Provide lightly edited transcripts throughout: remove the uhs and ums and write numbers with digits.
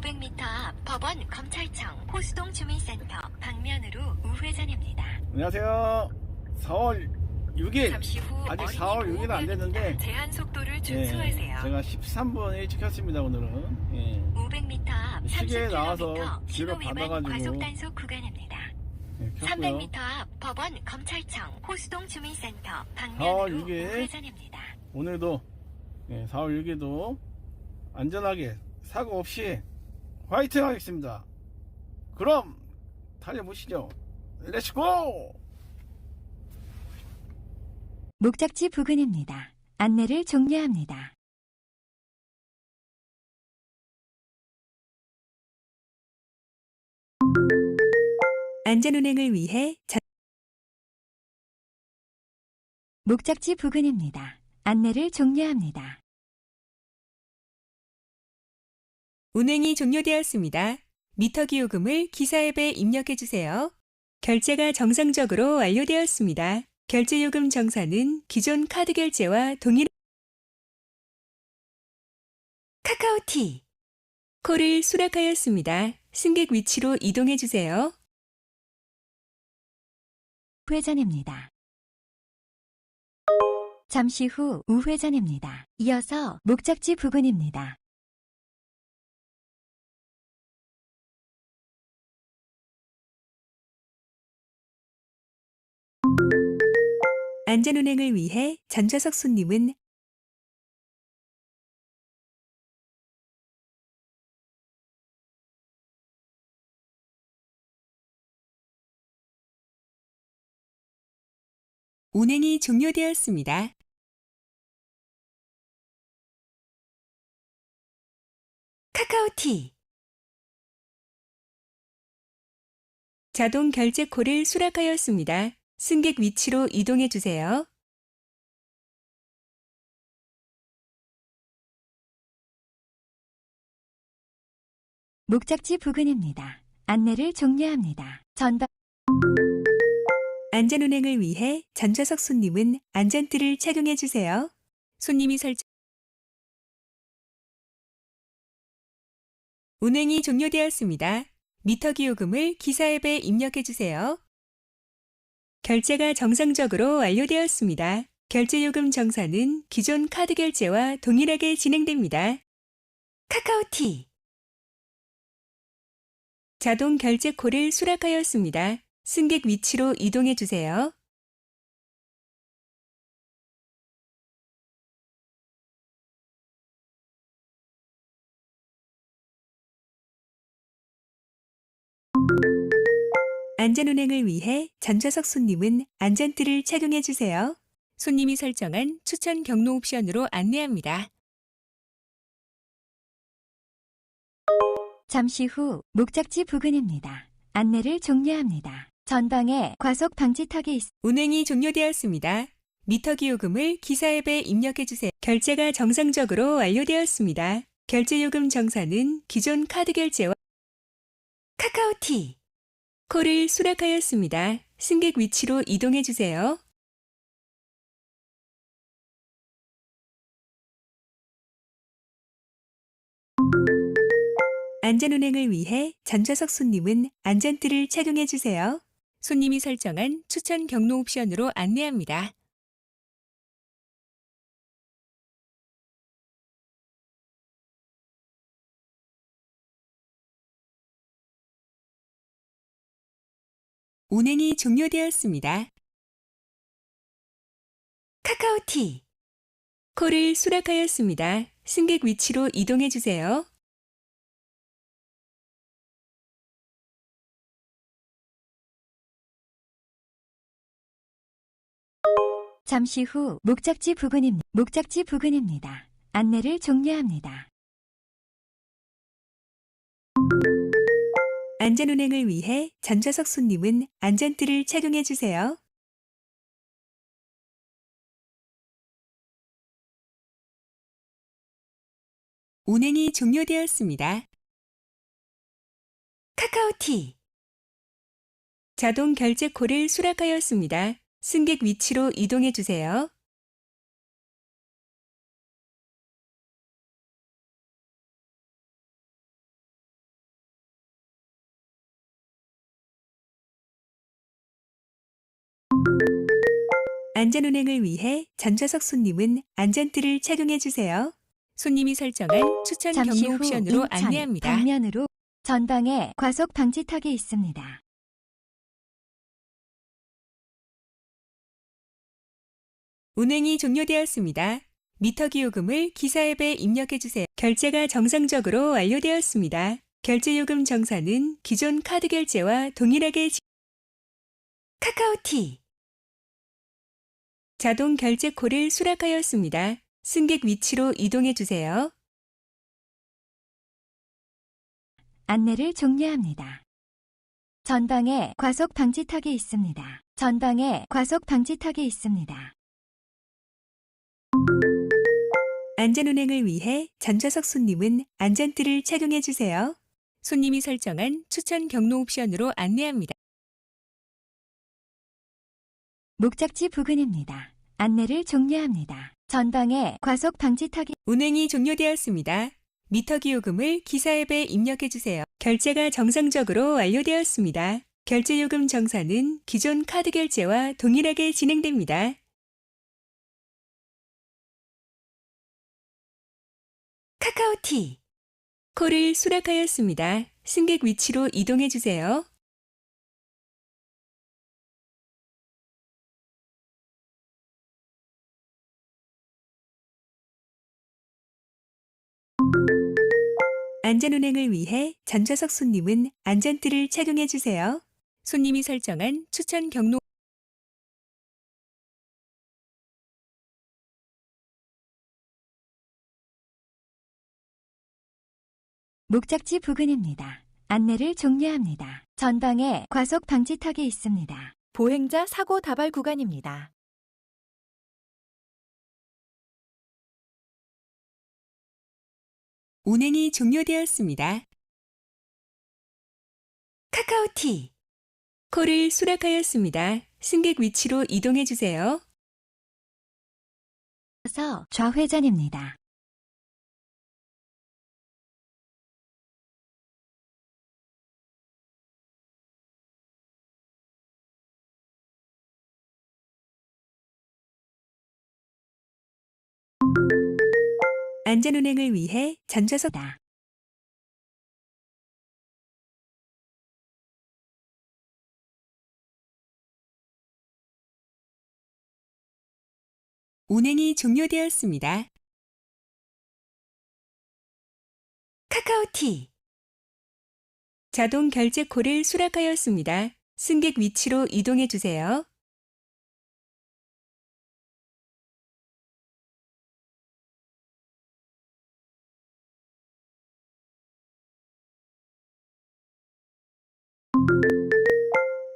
500m 앞 법원 검찰청 호수동 주민센터 방면으로 우회전입니다. 안녕하세요. 4월 6일 잠시 후 아직 어린이 4월 6일은 안 됐는데 제한 속도를 준수하세요. 제가 13분 일찍 켰습니다. 오늘은 500m 앞 시계에 나와서 30km 뒤로 신호 위반 받아가지고 과속 단속 구간입니다. 켰고요. 300m 앞 법원 검찰청 호수동 주민센터 4월 방면으로 6일 우회전입니다. 오늘도 4월 6일도 안전하게 사고 없이 화이팅 하겠습니다. 그럼 달려보시죠. 렛츠고! 목적지 부근입니다. 안내를 종료합니다. 안전운행을 위해 목적지 부근입니다. 안내를 종료합니다. 운행이 종료되었습니다. 미터기 요금을 기사 앱에 입력해 주세요. 결제가 정상적으로 완료되었습니다. 결제 요금 정산은 기존 카드 결제와 동일 카카오티 콜을 수락하였습니다. 승객 위치로 이동해 주세요. 우회전입니다. 잠시 후 우회전입니다. 이어서 목적지 부근입니다. 안전운행을 위해 전좌석 손님은 운행이 종료되었습니다. 카카오티 자동 결제 콜을 수락하였습니다. 승객 위치로 이동해 주세요. 목적지 부근입니다. 안내를 종료합니다. 안전운행을 위해 전좌석 손님은 안전띠를 착용해 주세요. 손님이 운행이 종료되었습니다. 미터기 요금을 기사 앱에 입력해 주세요. 결제가 정상적으로 완료되었습니다. 결제 요금 정산은 기존 카드 결제와 동일하게 진행됩니다. 카카오티 자동 결제 콜을 수락하였습니다. 승객 위치로 이동해 주세요. 안전운행을 위해 전좌석 손님은 안전띠를 착용해 주세요. 손님이 설정한 추천 경로 옵션으로 안내합니다. 잠시 후 목적지 부근입니다. 안내를 종료합니다. 전방에 과속 방지턱이 운행이 종료되었습니다. 미터기 요금을 기사 앱에 입력해 주세요. 결제가 정상적으로 완료되었습니다. 결제 요금 정산은 기존 카드 결제와 카카오티 콜을 수락하였습니다. 승객 위치로 이동해 주세요. 안전운행을 위해 전좌석 손님은 안전띠를 착용해 주세요. 손님이 설정한 추천 경로 옵션으로 안내합니다. 운행이 종료되었습니다. 카카오티 콜을 수락하였습니다. 승객 위치로 이동해 주세요. 잠시 후 목적지 부근입니다. 안내를 종료합니다. 안전운행을 위해 전좌석 손님은 안전띠를 착용해 주세요. 운행이 종료되었습니다. 카카오티 자동 결제 콜을 수락하였습니다. 승객 위치로 이동해 주세요. 안전운행을 위해 전좌석 손님은 안전띠를 착용해 주세요. 손님이 설정한 추천 잠시 경로 후 옵션으로 인천 안내합니다. 방면으로 전방에 과속 방지턱이 있습니다. 운행이 종료되었습니다. 미터기 요금을 기사 앱에 입력해 주세요. 결제가 정상적으로 완료되었습니다. 결제 요금 정산은 기존 카드 결제와 동일하게 카카오티 자동 결제 콜을 수락하였습니다. 승객 위치로 이동해 주세요. 안내를 종료합니다. 전방에 과속 방지턱이 있습니다. 전방에 과속 방지턱이 있습니다. 안전운행을 위해 전좌석 손님은 안전띠를 착용해 주세요. 손님이 설정한 추천 경로 옵션으로 안내합니다. 목적지 부근입니다. 안내를 종료합니다. 전방에 과속 방지턱이 운행이 종료되었습니다. 미터기 요금을 기사 앱에 입력해 주세요. 결제가 정상적으로 완료되었습니다. 결제 요금 정산은 기존 카드 결제와 동일하게 진행됩니다. 카카오티 콜을 수락하였습니다. 승객 위치로 이동해 주세요. 안전운행을 위해 전좌석 손님은 안전띠를 착용해 주세요. 손님이 설정한 추천 경로 목적지 부근입니다. 안내를 종료합니다. 전방에 과속 방지턱이 있습니다. 보행자 사고 다발 구간입니다. 운행이 종료되었습니다. 카카오티 콜을 수락하였습니다. 승객 위치로 이동해 주세요. 서 좌회전입니다. 안전운행을 위해 전좌석 운행이 종료되었습니다. 카카오티 자동 결제 콜을 수락하였습니다. 승객 위치로 이동해 주세요.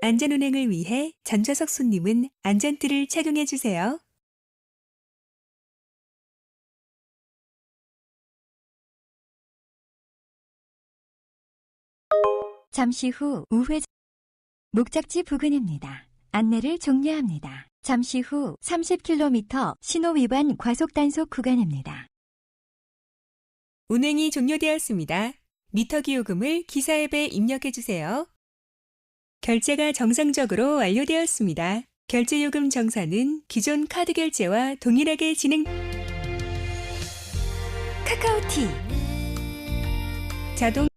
안전운행을 위해 전좌석 손님은 안전띠를 착용해 주세요. 잠시 후 우회전 목적지 부근입니다. 안내를 종료합니다. 잠시 후 30km 신호 위반 과속 단속 구간입니다. 운행이 종료되었습니다. 미터기 요금을 기사 앱에 입력해 주세요. 결제가 정상적으로 완료되었습니다. 결제 요금 정산은 기존 카드 결제와 동일하게 진행. 카카오티 자동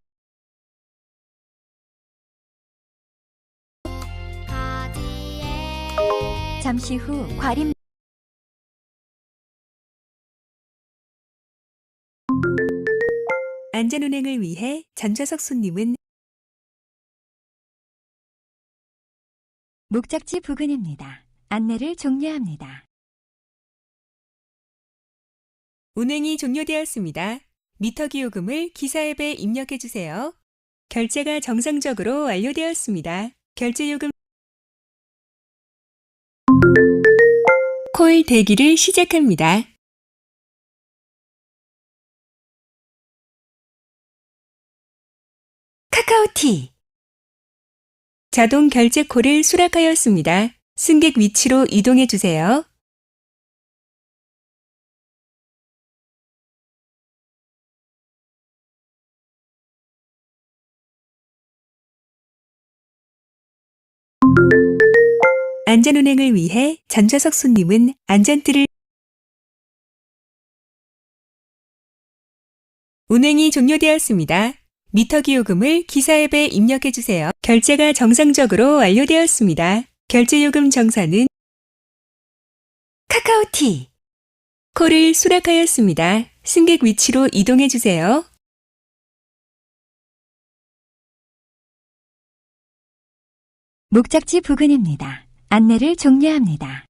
잠시 후 과림 안전운행을 위해 전좌석 손님은 목적지 부근입니다. 안내를 종료합니다. 운행이 종료되었습니다. 미터기 요금을 기사 앱에 입력해 주세요. 결제가 정상적으로 완료되었습니다. 결제 요금 콜 대기를 시작합니다. 카카오티 자동 결제 콜을 수락하였습니다. 승객 위치로 이동해 주세요. 안전운행을 위해 전좌석 손님은 안전띠를 운행이 종료되었습니다. 미터기 요금을 기사 앱에 입력해 주세요. 결제가 정상적으로 완료되었습니다. 결제 요금 정산은 카카오티 콜을 수락하였습니다. 승객 위치로 이동해 주세요. 목적지 부근입니다. 안내를 종료합니다.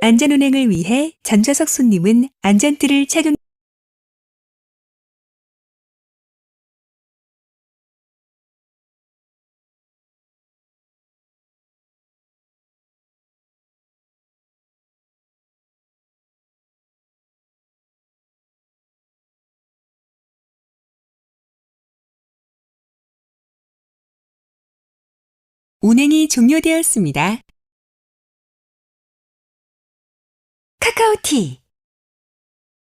안전운행을 위해 전좌석 손님은 안전띠를 착용 운행이 종료되었습니다. 카카오티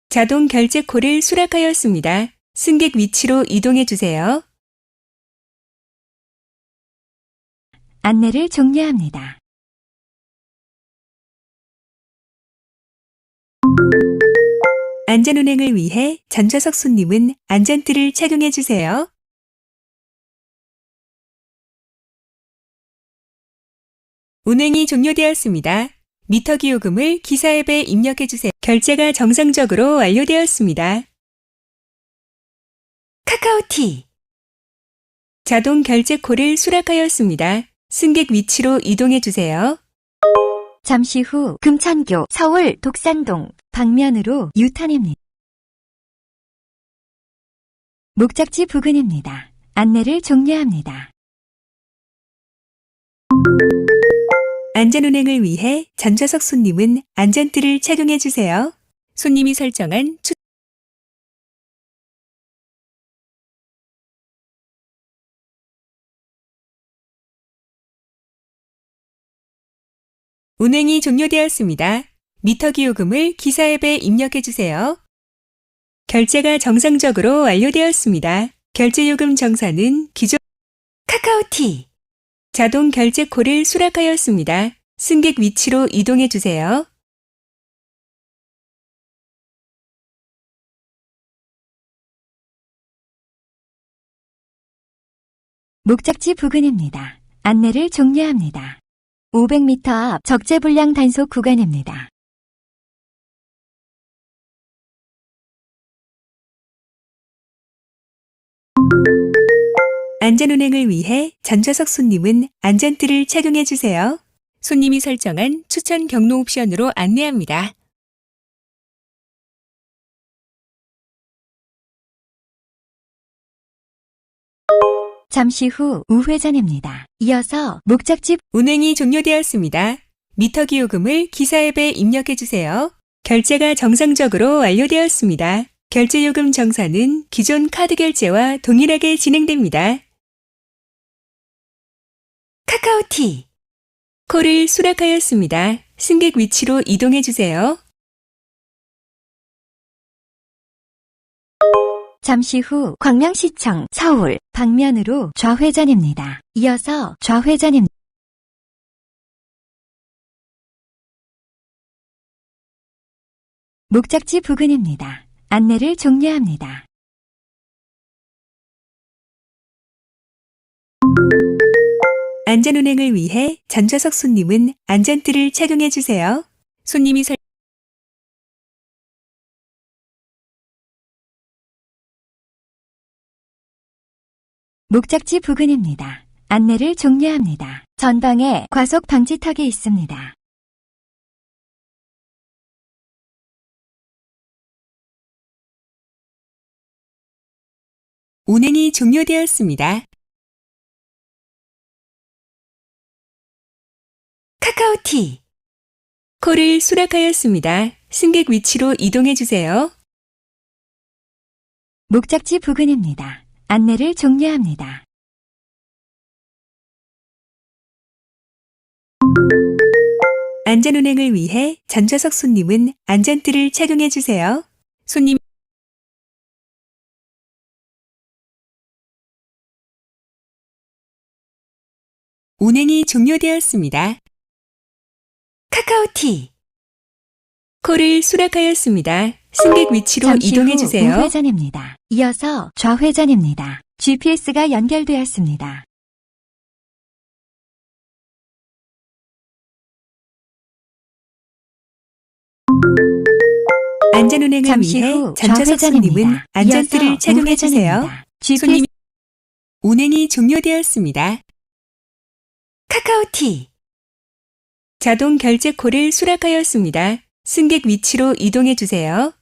자동 결제 콜을 수락하였습니다. 승객 위치로 이동해 주세요. 안내를 종료합니다. 안전운행을 위해 전좌석 손님은 안전띠를 착용해 주세요. 운행이 종료되었습니다. 미터기 요금을 기사 앱에 입력해 주세요. 결제가 정상적으로 완료되었습니다. 카카오티 자동 결제 콜을 수락하였습니다. 승객 위치로 이동해 주세요. 잠시 후 금천교 서울 독산동 방면으로 유턴입니다. 목적지 부근입니다. 안내를 종료합니다. 안전운행을 위해 전좌석 손님은 안전띠를 착용해 주세요. 손님이 설정한 운행이 종료되었습니다. 미터기 요금을 기사 앱에 입력해 주세요. 결제가 정상적으로 완료되었습니다. 결제 요금 정산은 기존 카카오티 자동 결제 콜을 수락하였습니다. 승객 위치로 이동해 주세요. 목적지 부근입니다. 안내를 종료합니다. 500m 앞 적재불량 단속 구간입니다. 안전운행을 위해 전좌석 손님은 안전띠를 착용해 주세요. 손님이 설정한 추천 경로 옵션으로 안내합니다. 잠시 후 우회전입니다. 이어서 목적지 운행이 종료되었습니다. 미터기 요금을 기사 앱에 입력해 주세요. 결제가 정상적으로 완료되었습니다. 결제 요금 정산은 기존 카드 결제와 동일하게 진행됩니다. 카카오티 콜을 수락하였습니다. 승객 위치로 이동해 주세요. 잠시 후 광명시청 서울 방면으로 좌회전입니다. 이어서 좌회전입니다. 목적지 부근입니다. 안내를 종료합니다. 안전운행을 위해 전좌석 손님은 안전띠를 착용해 주세요. 손님이 목적지 부근입니다. 안내를 종료합니다. 전방에 과속 방지턱이 있습니다. 운행이 종료되었습니다. 카카오티 콜을 수락하였습니다. 승객 위치로 이동해 주세요. 목적지 부근입니다. 안내를 종료합니다. 안전운행을 위해 전좌석 손님은 안전띠를 착용해 주세요. 손님 운행이 종료되었습니다. 카카오티 콜을 수락하였습니다. 승객 위치로 잠시 이동해 후 주세요. 우회전입니다. 이어서 좌회전입니다. GPS가 연결되었습니다. 안전운행을 잠시 위해 후 전좌석 손님은 좌회전입니다. 안전띠를 이어서 착용해 주세요. 우회전입니다. GPS 손님이 운행이 종료되었습니다. 카카오티 자동 결제 콜을 수락하였습니다. 승객 위치로 이동해 주세요.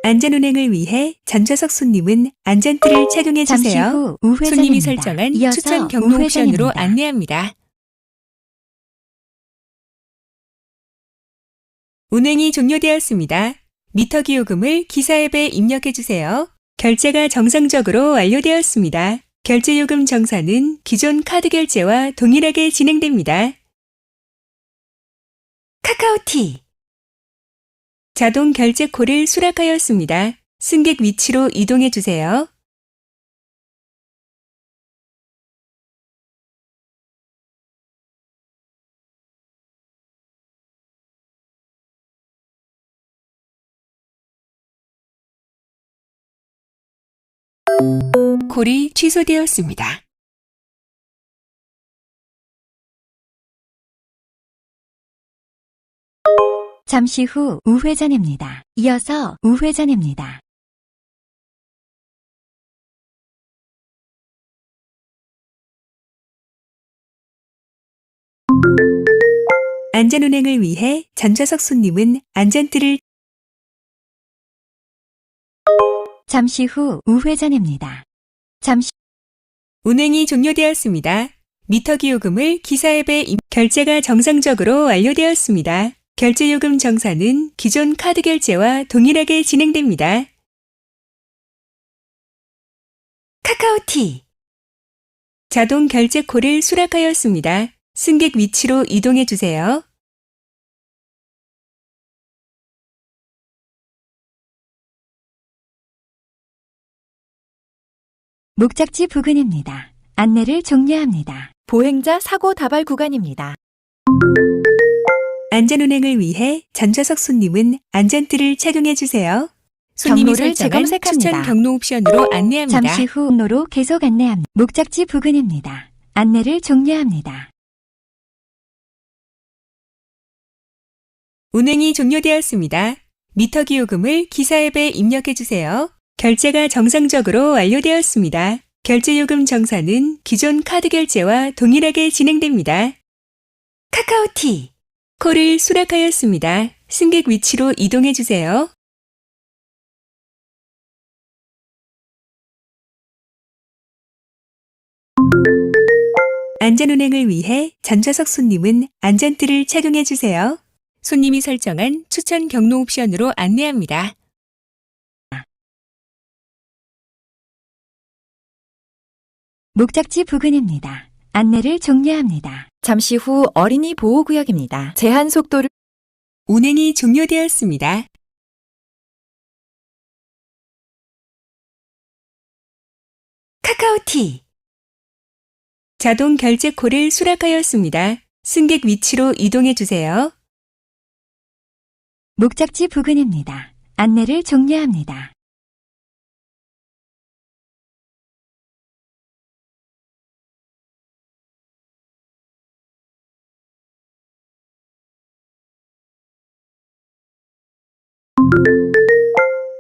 안전운행을 위해 전좌석 손님은 안전띠를 착용해 잠시 주세요. 후 우회전입니다. 손님이 설정한 이어서 추천 경로 옵션으로 우회전입니다. 안내합니다. 운행이 종료되었습니다. 미터기 요금을 기사 앱에 입력해 주세요. 결제가 정상적으로 완료되었습니다. 결제 요금 정산은 기존 카드 결제와 동일하게 진행됩니다. 카카오티 자동 결제 콜을 수락하였습니다. 승객 위치로 이동해 주세요. 콜이 취소되었습니다. 잠시 후 우회전입니다. 이어서 우회전입니다. 안전운행을 위해 전좌석 손님은 안전띠를 잠시 후 우회전입니다. 잠시 운행이 종료되었습니다. 미터기 요금을 기사 앱에 결제가 정상적으로 완료되었습니다. 결제 요금 정산은 기존 카드 결제와 동일하게 진행됩니다. 카카오티 자동 결제 콜을 수락하였습니다. 승객 위치로 이동해 주세요. 목적지 부근입니다. 안내를 종료합니다. 보행자 사고 다발 구간입니다. 안전운행을 위해 전좌석 손님은 안전띠를 착용해 주세요. 손님이 경로를 설정한 재검색합니다. 추천 경로 옵션으로 안내합니다. 잠시 후 로로 계속 안내합니다. 목적지 부근입니다. 안내를 종료합니다. 운행이 종료되었습니다. 미터기 요금을 기사 앱에 입력해 주세요. 결제가 정상적으로 완료되었습니다. 결제 요금 정산은 기존 카드 결제와 동일하게 진행됩니다. 카카오티 콜을 수락하였습니다. 승객 위치로 이동해 주세요. 안전운행을 위해 전좌석 손님은 안전띠를 착용해 주세요. 손님이 설정한 추천 경로 옵션으로 안내합니다. 목적지 부근입니다. 안내를 종료합니다. 잠시 후 어린이 보호구역입니다. 제한 속도를 운행이 종료되었습니다. 카카오티 자동 결제 콜을 수락하였습니다. 승객 위치로 이동해 주세요. 목적지 부근입니다. 안내를 종료합니다.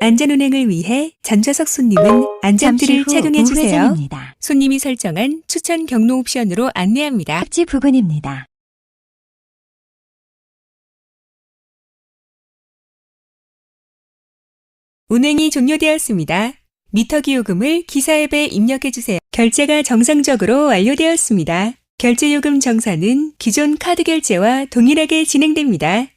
안전운행을 위해 전좌석 손님은 안전띠를 잠시 후 착용해 주세요. 우회전입니다. 손님이 설정한 추천 경로 옵션으로 안내합니다. 목적지 부근입니다. 운행이 종료되었습니다. 미터기 요금을 기사 앱에 입력해 주세요. 결제가 정상적으로 완료되었습니다. 결제 요금 정산은 기존 카드 결제와 동일하게 진행됩니다.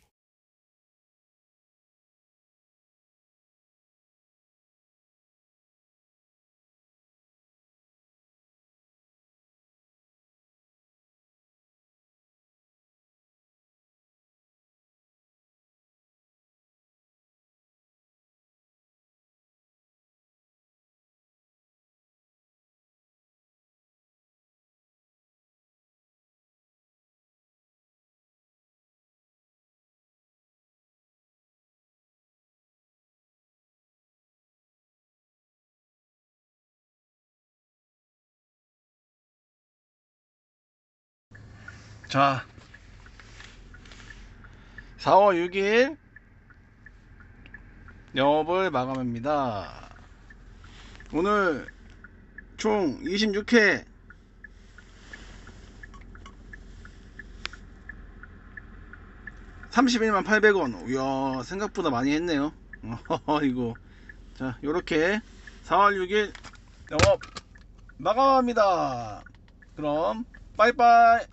자, 4월 6일 영업을 마감합니다. 오늘 총 26회 31만 800원. 이야, 생각보다 많이 했네요. 이거. 자, 요렇게 4월 6일 영업 마감합니다. 그럼 빠이빠이.